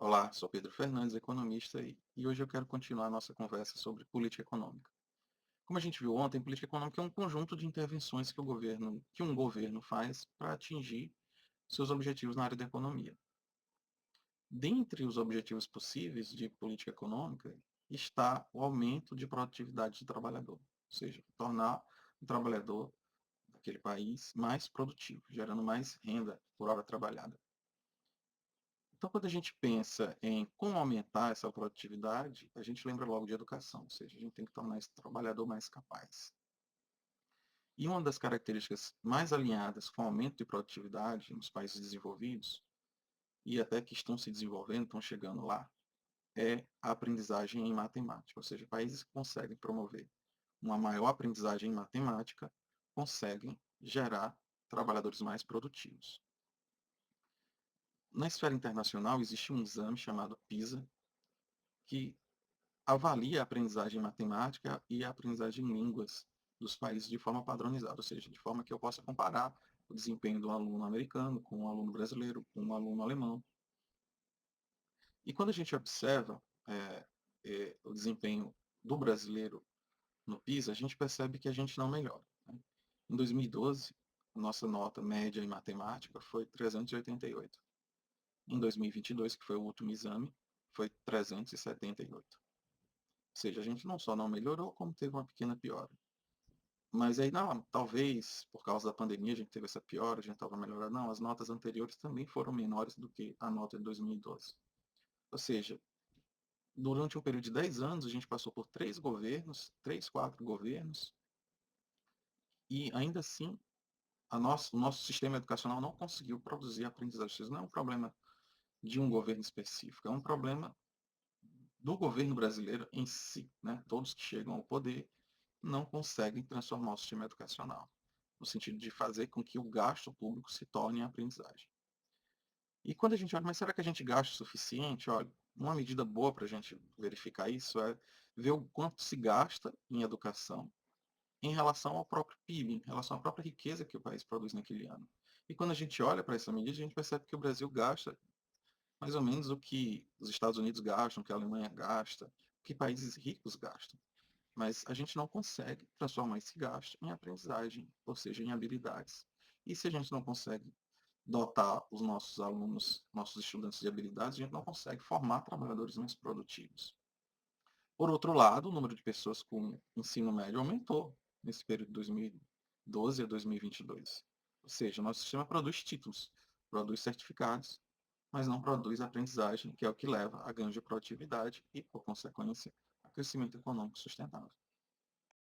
Olá, sou Pedro Fernandes, economista, e hoje eu quero continuar a nossa conversa sobre política econômica. Como a gente viu ontem, política econômica é um conjunto de intervenções que um governo faz para atingir seus objetivos na área da economia. Dentre os objetivos possíveis de política econômica está o aumento de produtividade do trabalhador, ou seja, tornar o trabalhador daquele país mais produtivo, gerando mais renda por hora trabalhada. Então, quando a gente pensa em como aumentar essa produtividade, a gente lembra logo de educação, ou seja, a gente tem que tornar esse trabalhador mais capaz. E uma das características mais alinhadas com o aumento de produtividade nos países desenvolvidos, e até que estão se desenvolvendo, estão chegando lá, é a aprendizagem em matemática. Ou seja, países que conseguem promover uma maior aprendizagem em matemática conseguem gerar trabalhadores mais produtivos. Na esfera internacional, existe um exame chamado PISA, que avalia a aprendizagem em matemática e a aprendizagem em línguas dos países de forma padronizada, ou seja, de forma que eu possa comparar o desempenho do aluno americano com um aluno brasileiro, com um aluno alemão. E quando a gente observa o desempenho do brasileiro no PISA, a gente percebe que a gente não melhora, né? Em 2012, a nossa nota média em matemática foi 388. Em 2022, que foi o último exame, foi 378. Ou seja, a gente não só não melhorou, como teve uma pequena piora. Mas aí, não, talvez por causa da pandemia a gente teve essa piora, a gente estava melhorando. Não, as notas anteriores também foram menores do que a nota de 2012. Ou seja, durante um período de 10 anos, a gente passou por 3 governos, 3, 4 governos, e ainda assim o nosso sistema educacional não conseguiu produzir aprendizagem. Isso não é um problema de um governo específico, é um problema do governo brasileiro em si, né? Todos que chegam ao poder não conseguem transformar o sistema educacional, no sentido de fazer com que o gasto público se torne em aprendizagem. E quando a gente olha, mas será que a gente gasta o suficiente? Olha, uma medida boa para a gente verificar isso é ver o quanto se gasta em educação em relação ao próprio PIB, em relação à própria riqueza que o país produz naquele ano. E quando a gente olha para essa medida, a gente percebe que o Brasil gasta mais ou menos o que os Estados Unidos gastam, o que a Alemanha gasta, o que países ricos gastam. Mas a gente não consegue transformar esse gasto em aprendizagem, ou seja, em habilidades. E se a gente não consegue dotar os nossos alunos, nossos estudantes de habilidades, a gente não consegue formar trabalhadores mais produtivos. Por outro lado, o número de pessoas com ensino médio aumentou nesse período de 2012 a 2022. Ou seja, nosso sistema produz títulos, produz certificados, mas não produz aprendizagem, que é o que leva a ganho de produtividade e, por consequência, a crescimento econômico sustentável.